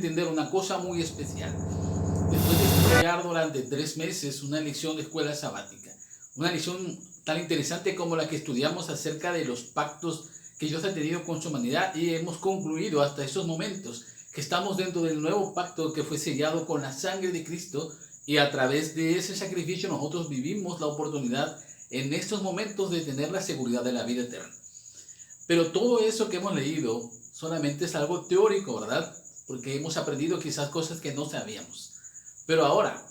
entender una cosa muy especial. Después de estudiar durante 3 meses una lección de escuela sabática, una lección tan interesante como la que estudiamos acerca de los pactos que Dios ha tenido con su humanidad, y hemos concluido hasta esos momentos que estamos dentro del nuevo pacto que fue sellado con la sangre de Cristo, y a través de ese sacrificio nosotros vivimos la oportunidad en estos momentos de tener la seguridad de la vida eterna. Pero todo eso que hemos leído solamente es algo teórico, ¿verdad? Porque hemos aprendido quizás cosas que no sabíamos. Pero ahora,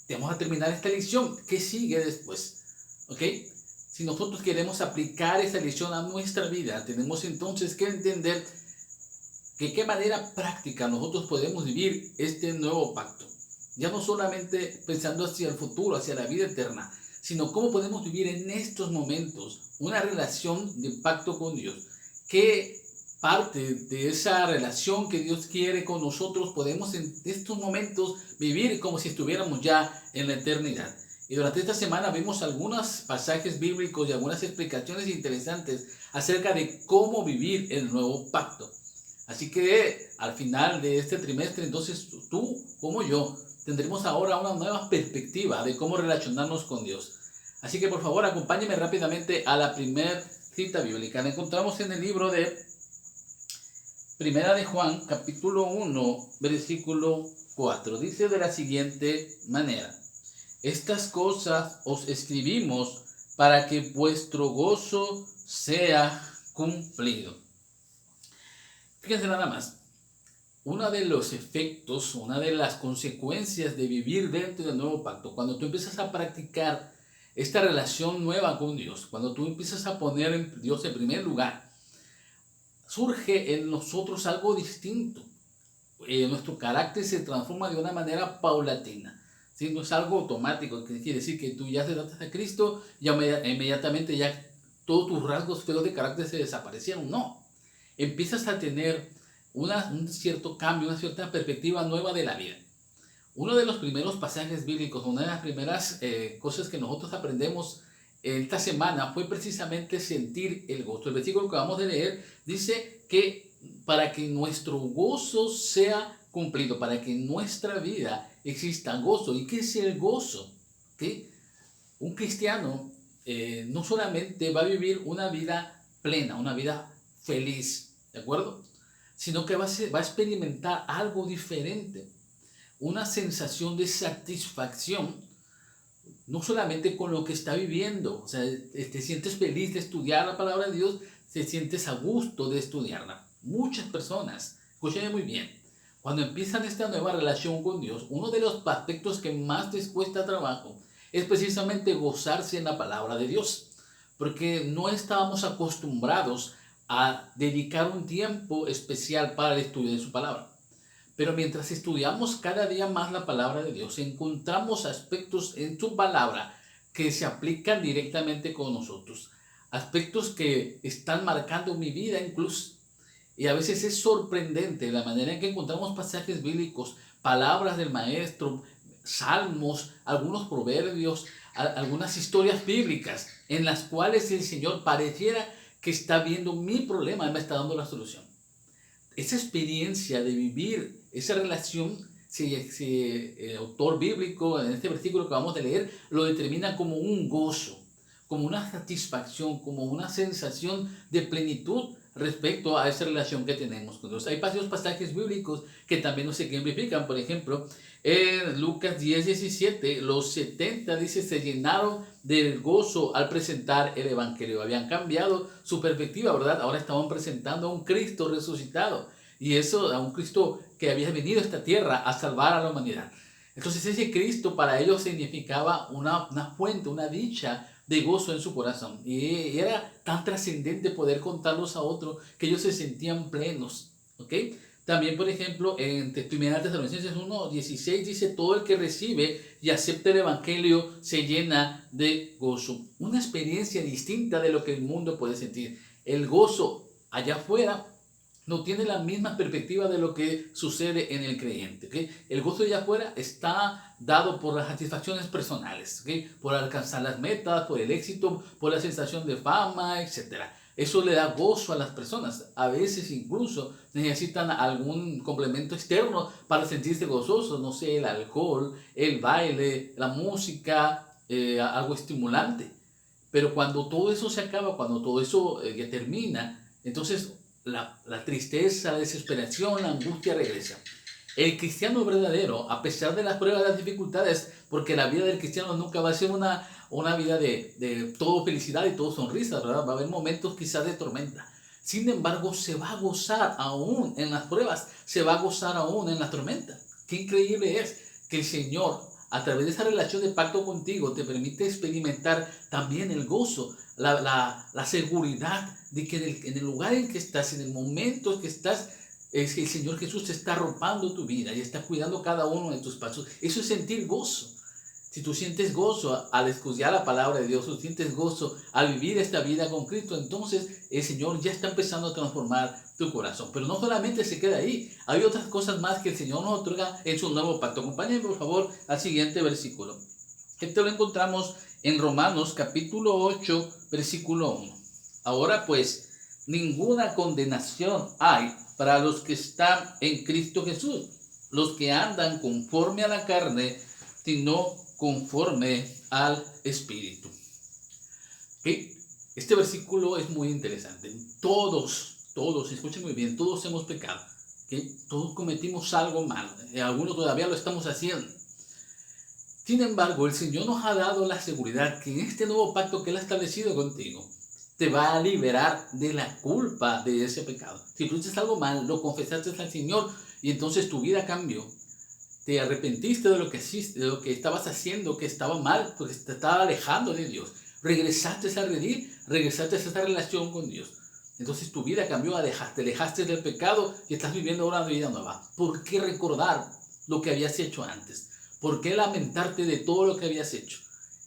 vamos a terminar esta lección. ¿Qué sigue después? ¿Ok? Si nosotros queremos aplicar esa lección a nuestra vida, tenemos entonces que entender de qué manera práctica nosotros podemos vivir este nuevo pacto. Ya no solamente pensando hacia el futuro, hacia la vida eterna, sino cómo podemos vivir en estos momentos una relación de pacto con Dios. ¿Qué parte de esa relación que Dios quiere con nosotros podemos en estos momentos vivir como si estuviéramos ya en la eternidad? Y durante esta semana vimos algunos pasajes bíblicos y algunas explicaciones interesantes acerca de cómo vivir el nuevo pacto. Así que al final de este trimestre, entonces tú como yo tendremos ahora una nueva perspectiva de cómo relacionarnos con Dios. Así que por favor acompáñenme rápidamente a la primera cita bíblica. La encontramos en el libro de Primera de Juan, capítulo 1, versículo 4. Dice de la siguiente manera: estas cosas os escribimos para que vuestro gozo sea cumplido. Fíjense nada más, uno de los efectos, una de las consecuencias de vivir dentro del nuevo pacto, cuando tú empiezas a practicar esta relación nueva con Dios, cuando tú empiezas a poner a Dios en primer lugar, surge en nosotros algo distinto. Nuestro carácter se transforma de una manera paulatina. ¿Sí? No es algo automático, que quiere decir que tú ya te das a Cristo, ya inmediatamente ya todos tus rasgos feos de carácter se desaparecieron. No, empiezas a tener un cierto cambio, una cierta perspectiva nueva de la vida. Uno de los primeros pasajes bíblicos, una de las primeras cosas que nosotros aprendemos esta semana fue precisamente sentir el gozo. El versículo que vamos a leer dice que para que nuestro gozo sea cumplido, para que en nuestra vida exista gozo. ¿Y qué es el gozo? ¿Sí? Un cristiano no solamente va a vivir una vida plena, una vida feliz, ¿de acuerdo? Sino que va a experimentar algo diferente, una sensación de satisfacción, no solamente con lo que está viviendo. O sea, te sientes feliz de estudiar la palabra de Dios, te sientes a gusto de estudiarla. Muchas personas, escúchenme muy bien, cuando empiezan esta nueva relación con Dios, uno de los aspectos que más les cuesta trabajo es precisamente gozarse en la palabra de Dios, porque no estábamos acostumbrados a dedicar un tiempo especial para el estudio de su palabra. Pero mientras estudiamos cada día más la palabra de Dios, encontramos aspectos en su palabra que se aplican directamente con nosotros. Aspectos que están marcando mi vida incluso. Y a veces es sorprendente la manera en que encontramos pasajes bíblicos, palabras del maestro, salmos, algunos proverbios, algunas historias bíblicas en las cuales el Señor pareciera que está viendo mi problema y me está dando la solución. Esa experiencia de vivir esa relación, el autor bíblico en este versículo que vamos a leer lo determina como un gozo, como una satisfacción, como una sensación de plenitud respecto a esa relación que tenemos con Dios. Hay varios pasajes bíblicos que también nos ejemplifican. Por ejemplo, en Lucas 10:17, los 70, dice, se llenaron del gozo al presentar el evangelio. Habían cambiado su perspectiva, ¿verdad? Ahora estaban presentando a un Cristo resucitado, y eso a un Cristo que había venido a esta tierra a salvar a la humanidad. Entonces ese Cristo para ellos significaba una fuente, una dicha de gozo en su corazón, y era tan trascendente poder contarlos a otros que ellos se sentían plenos. ¿Ok? También, por ejemplo, en 1 Tesalonicenses 1:16 dice, todo el que recibe y acepta el evangelio se llena de gozo. Una experiencia distinta de lo que el mundo puede sentir. El gozo allá afuera no tiene la misma perspectiva de lo que sucede en el creyente. ¿Okay? El gozo de allá afuera está dado por las satisfacciones personales, ¿okay? Por alcanzar las metas, por el éxito, por la sensación de fama, etc. Eso le da gozo a las personas. A veces incluso necesitan algún complemento externo para sentirse gozosos. No sé, el alcohol, el baile, la música, algo estimulante. Pero cuando todo eso se acaba, cuando todo eso ya termina, entonces la tristeza, la desesperación, la angustia regresa. El cristiano verdadero, a pesar de las pruebas, de las dificultades, porque la vida del cristiano nunca va a ser una vida de todo felicidad y todo sonrisas, ¿verdad? Va a haber momentos quizás de tormenta. Sin embargo, se va a gozar aún en las pruebas, se va a gozar aún en la tormenta. Qué increíble es que el Señor, a través de esa relación de pacto contigo, te permite experimentar también el gozo, la seguridad de que en el lugar en que estás, en el momento en que estás, es que el Señor Jesús te está arropando tu vida y está cuidando cada uno de tus pasos. Eso es sentir gozo. Si tú sientes gozo al escuchar la palabra de Dios, tú sientes gozo al vivir esta vida con Cristo, entonces el Señor ya está empezando a transformar tu corazón. Pero no solamente se queda ahí, hay otras cosas más que el Señor nos otorga en su nuevo pacto. Acompáñenme por favor al siguiente versículo. Esto lo encontramos en Romanos capítulo 8, versículo 1. Ahora pues, ninguna condenación hay para los que están en Cristo Jesús, los que andan conforme a la carne, sino conforme al Espíritu. ¿Okay? Este versículo es muy interesante. Todos, escuchen muy bien, todos hemos pecado. ¿Okay? Todos cometimos algo malo. Algunos todavía lo estamos haciendo. Sin embargo, el Señor nos ha dado la seguridad que en este nuevo pacto que Él ha establecido contigo, te va a liberar de la culpa de ese pecado. Si tú hiciste algo mal, lo confesaste al Señor y entonces tu vida cambió. Te arrepentiste de lo que hiciste, de lo que estabas haciendo, que estaba mal, porque te estaba alejando de Dios. Regresaste a redimir, regresaste a esa relación con Dios. Entonces tu vida cambió, te alejaste del pecado y estás viviendo ahora una vida nueva. ¿Por qué recordar lo que habías hecho antes? ¿Por qué lamentarte de todo lo que habías hecho?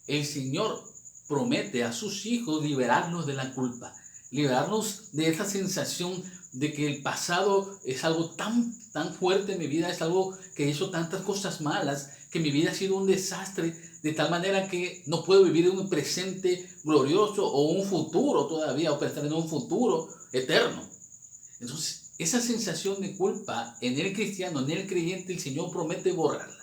El Señor promete a sus hijos liberarnos de la culpa, liberarnos de esa sensación de que el pasado es algo tan fuerte en mi vida, es algo que he hecho tantas cosas malas, que mi vida ha sido un desastre, de tal manera que no puedo vivir un presente glorioso o un futuro todavía, o pensar en un futuro eterno. Entonces, esa sensación de culpa en el cristiano, en el creyente, el Señor promete borrarla.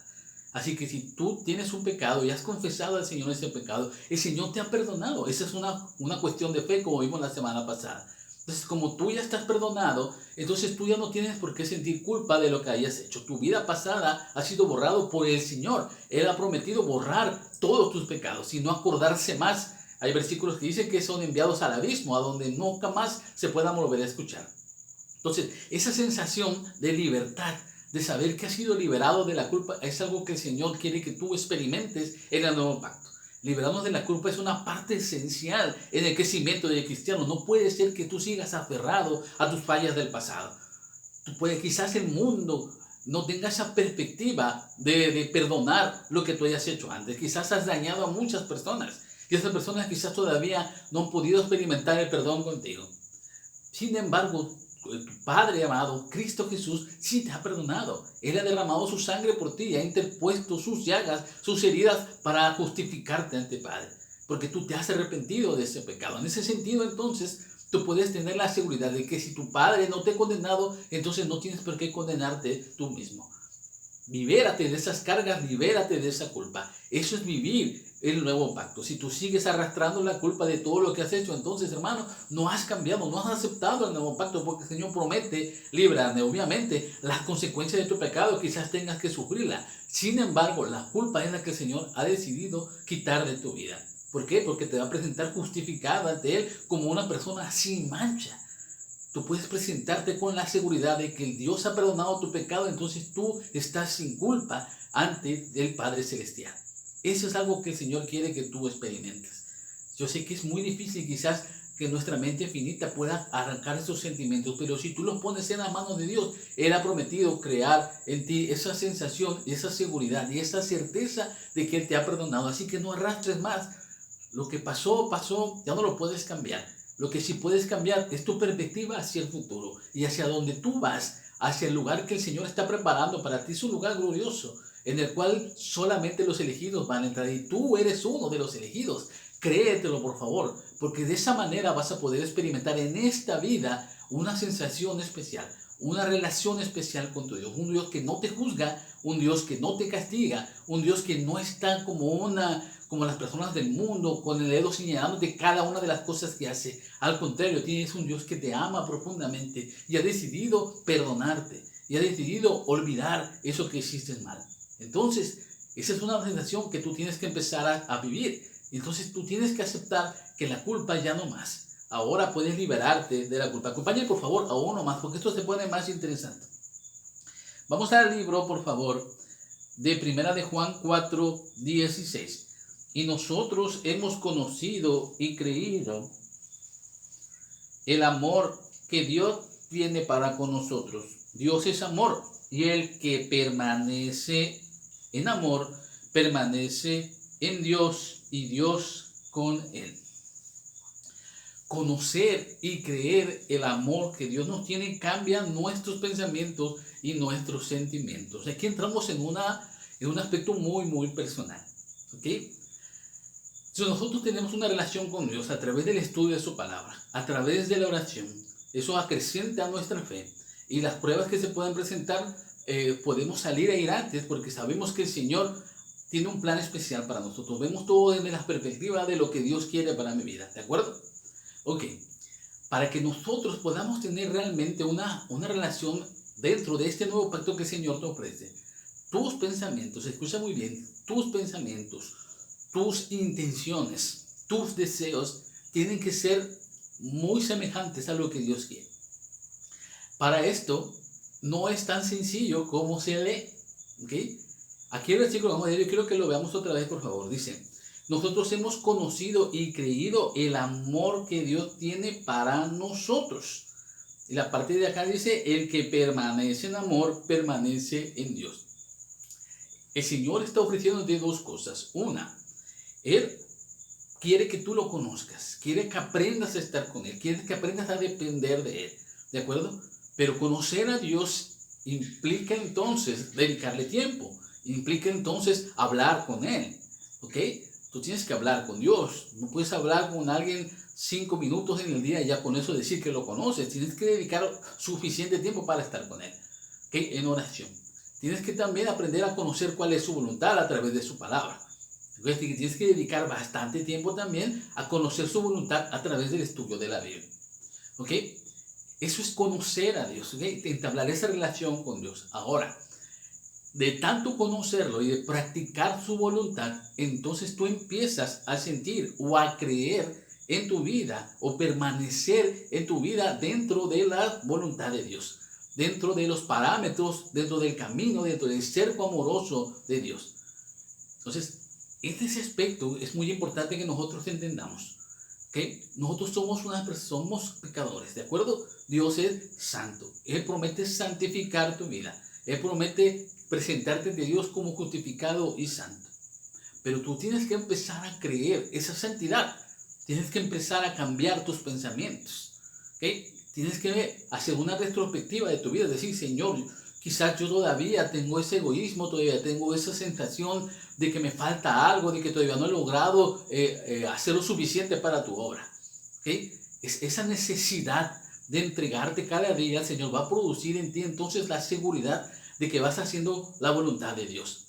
Así que si tú tienes un pecado y has confesado al Señor ese pecado, el Señor te ha perdonado. Esa es una cuestión de fe, como vimos la semana pasada. Entonces, como tú ya estás perdonado, entonces tú ya no tienes por qué sentir culpa de lo que hayas hecho. Tu vida pasada ha sido borrado por el Señor. Él ha prometido borrar todos tus pecados y no acordarse más. Hay versículos que dicen que son enviados al abismo, a donde nunca más se puedan volver a escuchar. Entonces, esa sensación de libertad, de saber que has sido liberado de la culpa, es algo que el Señor quiere que tú experimentes en el nuevo pacto. Liberarnos de la culpa es una parte esencial en el crecimiento del cristiano. No puede ser que tú sigas aferrado a tus fallas del pasado. Quizás el mundo no tenga esa perspectiva de perdonar lo que tú hayas hecho antes. Quizás has dañado a muchas personas y esas personas quizás todavía no han podido experimentar el perdón contigo. Sin embargo, tu Padre amado, Cristo Jesús, sí te ha perdonado. Él ha derramado su sangre por ti, ha interpuesto sus llagas, sus heridas para justificarte ante el Padre. Porque tú te has arrepentido de ese pecado. En ese sentido, entonces, tú puedes tener la seguridad de que si tu Padre no te ha condenado, entonces no tienes por qué condenarte tú mismo. Libérate de esas cargas, libérate de esa culpa. Eso es vivir el nuevo pacto. Si tú sigues arrastrando la culpa de todo lo que has hecho, entonces, hermano, no has cambiado, no has aceptado el nuevo pacto, porque el Señor promete librarte. Obviamente, las consecuencias de tu pecado quizás tengas que sufrirla. Sin embargo, la culpa es la que el Señor ha decidido quitar de tu vida. ¿Por qué? Porque te va a presentar justificada ante Él como una persona sin mancha. Tú puedes presentarte con la seguridad de que Dios ha perdonado tu pecado, entonces tú estás sin culpa ante el Padre Celestial. Eso es algo que el Señor quiere que tú experimentes. Yo sé que es muy difícil quizás que nuestra mente finita pueda arrancar esos sentimientos, pero si tú los pones en las manos de Dios, Él ha prometido crear en ti esa sensación, esa seguridad y esa certeza de que Él te ha perdonado. Así que no arrastres más. Lo que pasó, pasó, ya no lo puedes cambiar. Lo que sí puedes cambiar es tu perspectiva hacia el futuro y hacia donde tú vas, hacia el lugar que el Señor está preparando para ti. Es un lugar glorioso en el cual solamente los elegidos van a entrar y tú eres uno de los elegidos. Créetelo, por favor, porque de esa manera vas a poder experimentar en esta vida una sensación especial, una relación especial con tu Dios. Un Dios que no te juzga, un Dios que no te castiga, un Dios que no está como las personas del mundo, con el dedo señalándote cada una de las cosas que hace. Al contrario, tienes un Dios que te ama profundamente y ha decidido perdonarte y ha decidido olvidar eso que hiciste mal. Entonces, esa es una sensación que tú tienes que empezar a vivir. Entonces tú tienes que aceptar que la culpa ya no más. Ahora puedes liberarte de la culpa. Acompáñame por favor a uno más, porque esto se pone más interesante. Vamos al libro, por favor, de Primera de Juan 4:16. Y nosotros hemos conocido y creído el amor que Dios tiene para con nosotros. Dios es amor, y el que permanece en amor, permanece en Dios y Dios con él. Conocer y creer el amor que Dios nos tiene cambia nuestros pensamientos y nuestros sentimientos. Aquí entramos en un aspecto muy personal. ¿Ok? Si nosotros tenemos una relación con Dios a través del estudio de su palabra, a través de la oración, eso acrecienta nuestra fe. Y las pruebas que se puedan presentar, podemos salir airantes porque sabemos que el Señor tiene un plan especial para nosotros. Vemos todo desde la perspectiva de lo que Dios quiere para mi vida. ¿De acuerdo? Ok. Para que nosotros podamos tener realmente una relación dentro de este nuevo pacto que el Señor te ofrece, tus pensamientos, escucha muy bien, tus pensamientos, tus intenciones, tus deseos tienen que ser muy semejantes a lo que Dios quiere. Para esto no es tan sencillo como se lee. ¿Ok? Aquí el versículo, vamos a leer, yo quiero que lo veamos otra vez, por favor. Dice, nosotros hemos conocido y creído el amor que Dios tiene para nosotros. Y la parte de acá dice, el que permanece en amor, permanece en Dios. El Señor está ofreciéndote dos cosas. Una, Él quiere que tú lo conozcas, quiere que aprendas a estar con Él, quiere que aprendas a depender de Él. ¿De acuerdo? Pero conocer a Dios implica entonces dedicarle tiempo. Implica entonces hablar con Él, ¿ok? Tú tienes que hablar con Dios. No puedes hablar con alguien 5 minutos en el día y ya con eso decir que lo conoces. Tienes que dedicar suficiente tiempo para estar con Él, ¿ok? En oración. Tienes que también aprender a conocer cuál es su voluntad a través de su palabra. Tienes que dedicar bastante tiempo también a conocer su voluntad a través del estudio de la Biblia, ¿ok? Eso es conocer a Dios, ¿ok? Entablar esa relación con Dios. Ahora, de tanto conocerlo y de practicar su voluntad, entonces tú empiezas a sentir o a creer en tu vida o permanecer en tu vida dentro de la voluntad de Dios, dentro de los parámetros, dentro del camino, dentro del cerco amoroso de Dios. Entonces, ese aspecto es muy importante que nosotros entendamos. ¿Okay? Nosotros somos pecadores, ¿de acuerdo? Dios es santo. Él promete santificar tu vida. Él promete presentarte ante Dios como justificado y santo. Pero tú tienes que empezar a creer esa santidad. Tienes que empezar a cambiar tus pensamientos. ¿Okay? Tienes que hacer una retrospectiva de tu vida. Decir, Señor, quizás yo todavía tengo ese egoísmo, todavía tengo esa sensación de que me falta algo, de que todavía no he logrado hacer lo suficiente para tu obra. ¿Okay? Esa necesidad de entregarte cada día al Señor va a producir en ti entonces la seguridad de que vas haciendo la voluntad de Dios.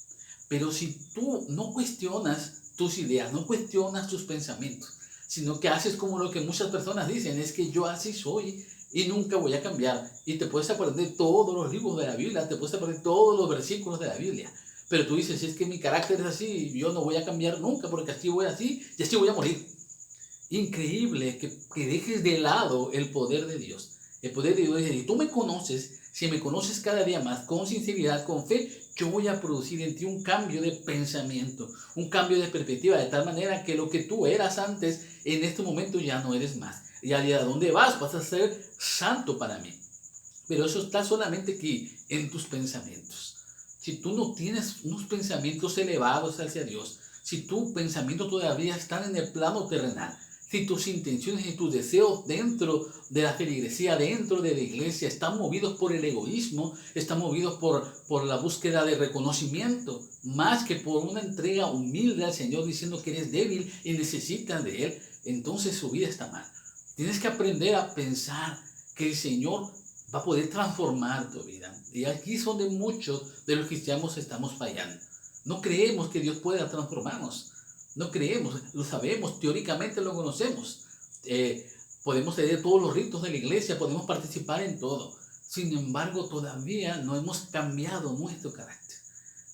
Pero si tú no cuestionas tus ideas, no cuestionas tus pensamientos, sino que haces como lo que muchas personas dicen, es que yo así soy y nunca voy a cambiar. Y te puedes aprender todos los libros de la Biblia, te puedes aprender todos los versículos de la Biblia. Pero tú dices, es que mi carácter es así, yo no voy a cambiar nunca porque así voy así y así voy a morir. Increíble que dejes de lado el poder de Dios. El poder de Dios dice, si tú me conoces, si me conoces cada día más, con sinceridad, con fe, yo voy a producir en ti un cambio de pensamiento, un cambio de perspectiva, de tal manera que lo que tú eras antes, en este momento ya no eres más. Y allá donde vas a ser santo para mí. Pero eso está solamente aquí, en tus pensamientos. Si tú no tienes unos pensamientos elevados hacia Dios, si tus pensamientos todavía están en el plano terrenal, si tus intenciones y tus deseos dentro de la feligresía, dentro de la iglesia, están movidos por el egoísmo, están movidos por la búsqueda de reconocimiento, más que por una entrega humilde al Señor diciendo que eres débil y necesitas de Él, entonces su vida está mal. Tienes que aprender a pensar que el Señor va a poder transformar tu vida. Y aquí es donde muchos de los cristianos estamos fallando. No creemos que Dios pueda transformarnos. No creemos, lo sabemos, teóricamente lo conocemos. Podemos tener todos los ritos de la iglesia, podemos participar en todo. Sin embargo, todavía no hemos cambiado nuestro carácter.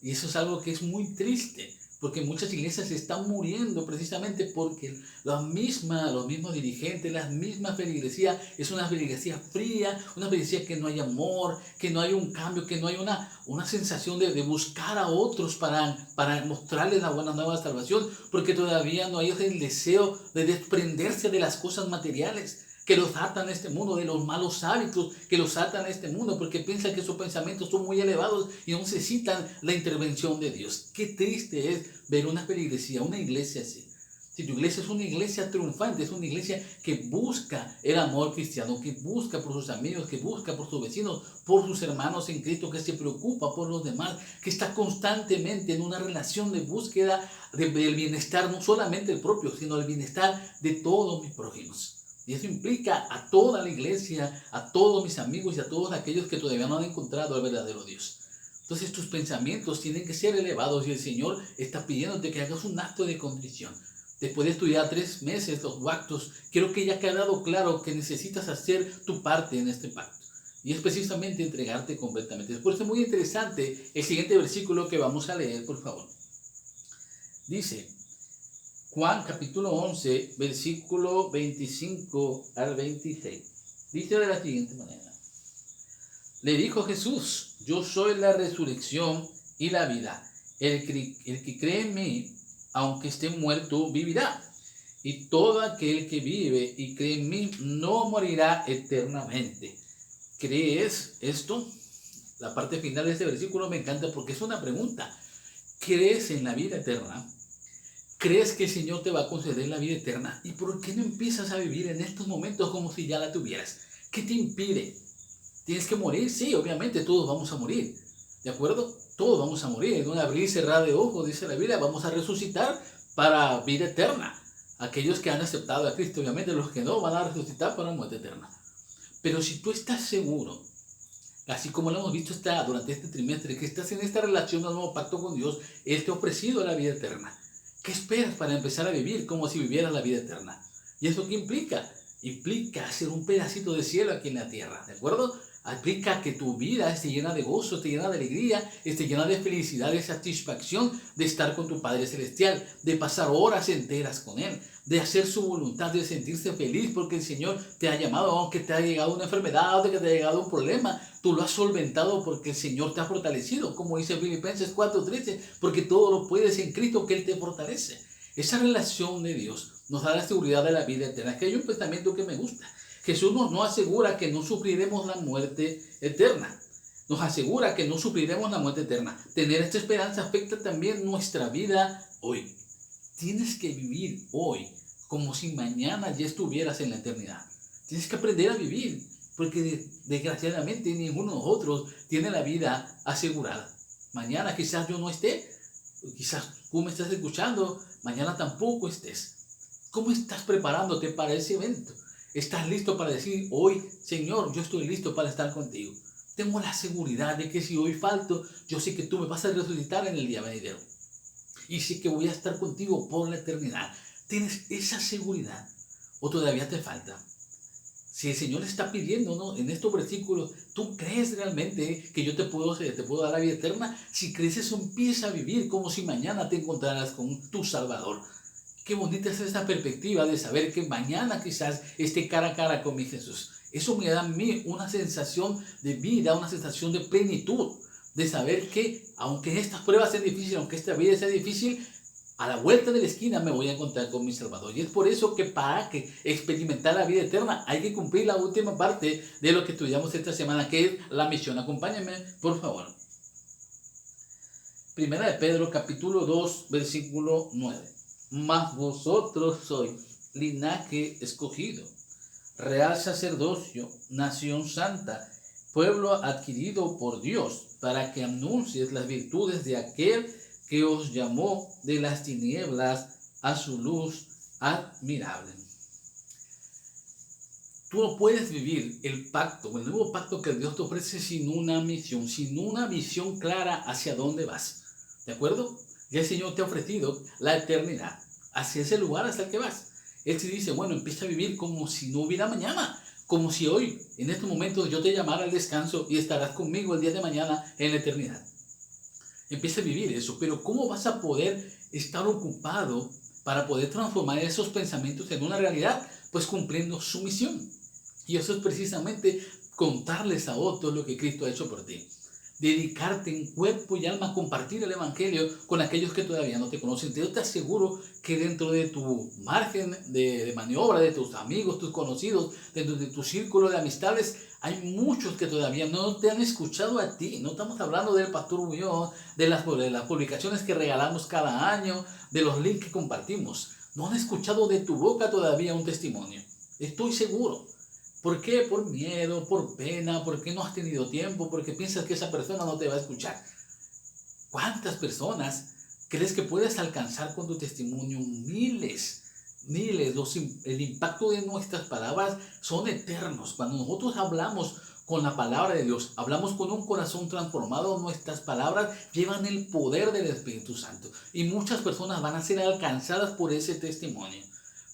Y eso es algo que es muy triste, porque muchas iglesias están muriendo precisamente porque los mismos dirigentes, la misma feligresía es una feligresía fría, una feligresía que no hay amor, que no hay un cambio, que no hay una sensación de buscar a otros para mostrarles la buena nueva salvación, porque todavía no hay el deseo de desprenderse de las cosas materiales que los atan a este mundo, de los malos hábitos que los atan a este mundo, porque piensan que sus pensamientos son muy elevados y no necesitan la intervención de Dios. Qué triste es ver una feligresía, una iglesia así. Si tu iglesia es una iglesia triunfante, es una iglesia que busca el amor cristiano, que busca por sus amigos, que busca por sus vecinos, por sus hermanos en Cristo, que se preocupa por los demás, que está constantemente en una relación de búsqueda del bienestar, no solamente el propio, sino el bienestar de todos mis prójimos. Y eso implica a toda la iglesia, a todos mis amigos y a todos aquellos que todavía no han encontrado al verdadero Dios. Entonces tus pensamientos tienen que ser elevados y el Señor está pidiéndote que hagas un acto de contrición. Después de estudiar 3 meses los pactos, quiero que ya haya quedado claro que necesitas hacer tu parte en este pacto. Y es precisamente entregarte completamente. Por eso es muy interesante el siguiente versículo que vamos a leer, por favor. Dice Juan capítulo 11, versículo 25 al 26. Dice de la siguiente manera. Le dijo Jesús, yo soy la resurrección y la vida. El que cree en mí, aunque esté muerto, vivirá. Y todo aquel que vive y cree en mí no morirá eternamente. ¿Crees esto? La parte final de este versículo me encanta porque es una pregunta. ¿Crees en la vida eterna? ¿Crees que el Señor te va a conceder la vida eterna? ¿Y por qué no empiezas a vivir en estos momentos como si ya la tuvieras? ¿Qué te impide? ¿Tienes que morir? Sí, obviamente todos vamos a morir. ¿De acuerdo? Todos vamos a morir. En un abrir y cerrar de ojos, dice la Biblia, vamos a resucitar para vida eterna. Aquellos que han aceptado a Cristo, obviamente los que no, van a resucitar para muerte eterna. Pero si tú estás seguro, así como lo hemos visto durante este trimestre, que estás en esta relación de nuevo pacto con Dios, Él te ha ofrecido la vida eterna. ¿Qué esperas para empezar a vivir como si vivieras la vida eterna? ¿Y eso qué implica? Implica hacer un pedacito de cielo aquí en la tierra, ¿de acuerdo? Implica que tu vida esté llena de gozo, esté llena de alegría, esté llena de felicidad, de satisfacción de estar con tu Padre Celestial, de pasar horas enteras con Él, de hacer su voluntad, de sentirse feliz porque el Señor te ha llamado, aunque te ha llegado una enfermedad, aunque te ha llegado un problema, tú lo has solventado porque el Señor te ha fortalecido, como dice Filipenses 4:13, porque todo lo puedes en Cristo que Él te fortalece. Esa relación de Dios nos da la seguridad de la vida eterna. Que hay un pensamiento que me gusta. Jesús nos asegura que no sufriremos la muerte eterna. Nos asegura que no sufriremos la muerte eterna. Tener esta esperanza afecta también nuestra vida hoy. Tienes que vivir hoy como si mañana ya estuvieras en la eternidad. Tienes que aprender a vivir, porque desgraciadamente ninguno de nosotros tiene la vida asegurada. Mañana quizás yo no esté, quizás tú me estás escuchando, mañana tampoco estés. ¿Cómo estás preparándote para ese evento? ¿Estás listo para decir hoy, Señor, yo estoy listo para estar contigo? Tengo la seguridad de que si hoy falto, yo sé que tú me vas a resucitar en el día venidero. Y sé que voy a estar contigo por la eternidad. ¿Tienes esa seguridad o todavía te falta? Si el Señor está pidiendo, ¿no?, en estos versículos, ¿tú crees realmente que yo te puedo dar la vida eterna? Si crees eso, empieza a vivir como si mañana te encontraras con tu Salvador. Qué bonita es esa perspectiva de saber que mañana quizás esté cara a cara con mi Jesús. Eso me da a mí una sensación de vida, una sensación de plenitud, de saber que aunque estas pruebas sean difíciles, aunque esta vida sea difícil, a la vuelta de la esquina me voy a encontrar con mi Salvador. Y es por eso que para que experimentar la vida eterna hay que cumplir la última parte de lo que estudiamos esta semana, que es la misión. Acompáñenme, por favor. Primera de Pedro, capítulo 2, versículo 9. Mas vosotros sois linaje escogido, real sacerdocio, nación santa, pueblo adquirido por Dios, para que anuncies las virtudes de aquel que os llamó de las tinieblas a su luz admirable. Tú no puedes vivir el pacto, el nuevo pacto que Dios te ofrece sin una visión clara hacia dónde vas. ¿De acuerdo? Ya el Señor te ha ofrecido la eternidad, hacia ese lugar hasta el que vas. Él te dice, bueno, empieza a vivir como si no hubiera mañana, como si hoy, en este momento, yo te llamara al descanso y estarás conmigo el día de mañana en la eternidad. Empieza a vivir eso, pero ¿cómo vas a poder estar ocupado para poder transformar esos pensamientos en una realidad? Pues cumpliendo su misión. Y eso es precisamente contarles a otros lo que Cristo ha hecho por ti. Dedicarte en cuerpo y alma a compartir el Evangelio con aquellos que todavía no te conocen. Yo te aseguro que dentro de tu margen de maniobra, de tus amigos, tus conocidos, dentro de tu círculo de amistades, hay muchos que todavía no te han escuchado a ti. No estamos hablando del Pastor Bullón, de las publicaciones que regalamos cada año, de los links que compartimos. No han escuchado de tu boca todavía un testimonio. Estoy seguro. ¿Por qué? Por miedo, por pena, porque no has tenido tiempo, porque piensas que esa persona no te va a escuchar. ¿Cuántas personas crees que puedes alcanzar con tu testimonio? Miles. El impacto de nuestras palabras son eternos. Cuando nosotros hablamos con la palabra de Dios, hablamos con un corazón transformado, nuestras palabras llevan el poder del Espíritu Santo. Y muchas personas van a ser alcanzadas por ese testimonio.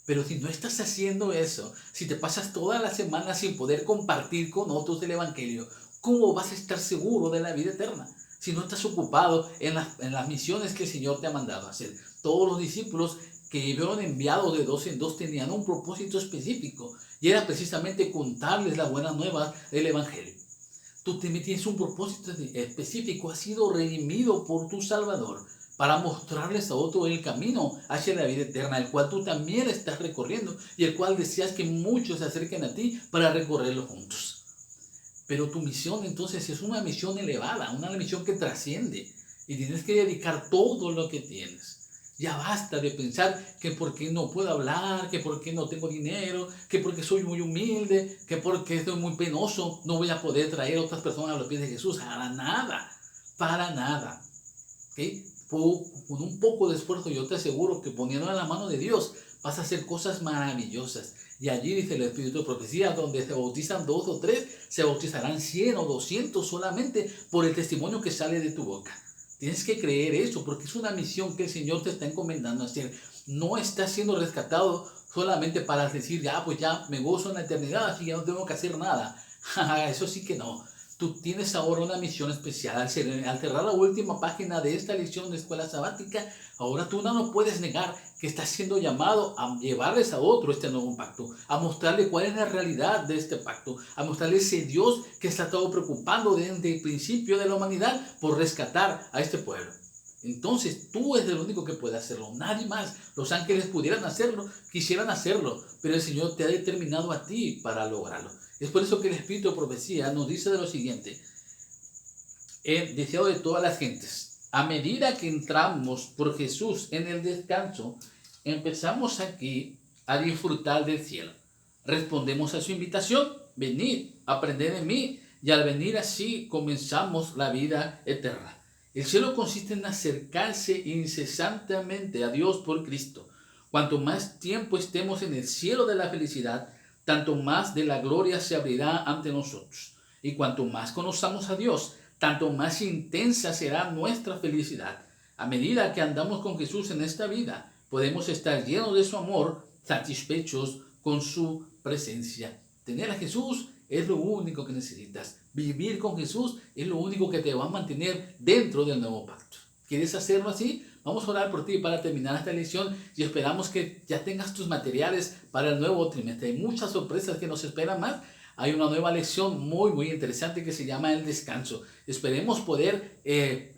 Pero si no estás haciendo eso, si te pasas toda la semana sin poder compartir con otros el Evangelio, ¿cómo vas a estar seguro de la vida eterna? Si no estás ocupado en las misiones que el Señor te ha mandado a hacer. Todos los discípulos que fueron enviados de 2 en 2 tenían un propósito específico, y era precisamente contarles las buenas nuevas del Evangelio. Tú tienes un propósito específico, has sido redimido por tu Salvador, para mostrarles a otro el camino hacia la vida eterna, el cual tú también estás recorriendo y el cual deseas que muchos se acerquen a ti para recorrerlo juntos. Pero tu misión entonces es una misión elevada, una misión que trasciende, y tienes que dedicar todo lo que tienes. Ya basta de pensar que porque no puedo hablar, que porque no tengo dinero, que porque soy muy humilde, que porque estoy muy penoso, no voy a poder traer a otras personas a los pies de Jesús. Para nada, para nada. ¿Okay? Con un poco de esfuerzo, yo te aseguro que poniendo en la mano de Dios vas a hacer cosas maravillosas. Y allí dice el Espíritu de Profecía, donde se bautizan 2 o 3, se bautizarán 100 o 200 solamente por el testimonio que sale de tu boca. Tienes que creer eso, porque es una misión que el Señor te está encomendando a hacer. No estás siendo rescatado solamente para decir, ya, pues ya me gozo en la eternidad, así que ya no tengo que hacer nada. Eso sí que no. Tú tienes ahora una misión especial. Al cerrar la última página de esta lección de escuela sabática, ahora tú no puedes negar que estás siendo llamado a llevarles a otro este nuevo pacto, a mostrarle cuál es la realidad de este pacto, a mostrarle ese Dios que está todo preocupando desde el principio de la humanidad por rescatar a este pueblo. Entonces tú eres el único que puede hacerlo, nadie más. Los ángeles pudieran hacerlo, quisieran hacerlo, pero el Señor te ha determinado a ti para lograrlo. Es por eso que el Espíritu de Profecía nos dice de lo siguiente: el deseo de todas las gentes. A medida que entramos por Jesús en el descanso, empezamos aquí a disfrutar del cielo. Respondemos a su invitación: venid, aprended de mí, y al venir así comenzamos la vida eterna. El cielo consiste en acercarse incesantemente a Dios por Cristo. Cuanto más tiempo estemos en el cielo de la felicidad, tanto más de la gloria se abrirá ante nosotros. Y cuanto más conozcamos a Dios, tanto más intensa será nuestra felicidad. A medida que andamos con Jesús en esta vida, podemos estar llenos de su amor, satisfechos con su presencia. Tener a Jesús es lo único que necesitas. Vivir con Jesús es lo único que te va a mantener dentro del nuevo pacto. ¿Quieres hacerlo así? Vamos a orar por ti para terminar esta lección y esperamos que ya tengas tus materiales para el nuevo trimestre. Hay muchas sorpresas que nos esperan más. Hay una nueva lección muy interesante que se llama el descanso. Esperemos poder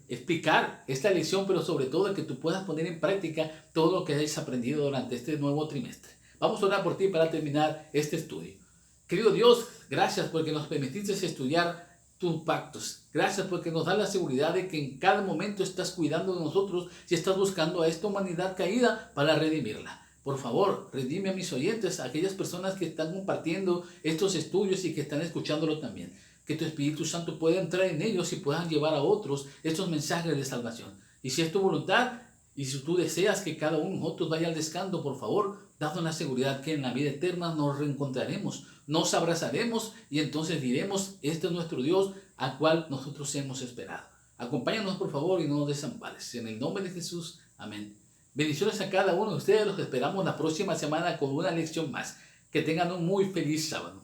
explicar esta lección, pero sobre todo que tú puedas poner en práctica todo lo que hayas aprendido durante este nuevo trimestre. Vamos a orar por ti para terminar este estudio. Querido Dios, gracias porque nos permitiste estudiar tus pactos. Gracias porque nos da la seguridad de que en cada momento estás cuidando de nosotros y estás buscando a esta humanidad caída para redimirla. Por favor, redime a mis oyentes, a aquellas personas que están compartiendo estos estudios y que están escuchándolo también. Que tu Espíritu Santo pueda entrar en ellos y puedan llevar a otros estos mensajes de salvación. Y si es tu voluntad y si tú deseas que cada uno de nosotros vaya al descanso, por favor, danos la seguridad que en la vida eterna nos reencontraremos, nos abrazaremos y entonces diremos, este es nuestro Dios al cual nosotros hemos esperado. Acompáñanos por favor y no nos desampares. En el nombre de Jesús, amén. Bendiciones a cada uno de ustedes. Los esperamos la próxima semana con una lección más. Que tengan un muy feliz sábado.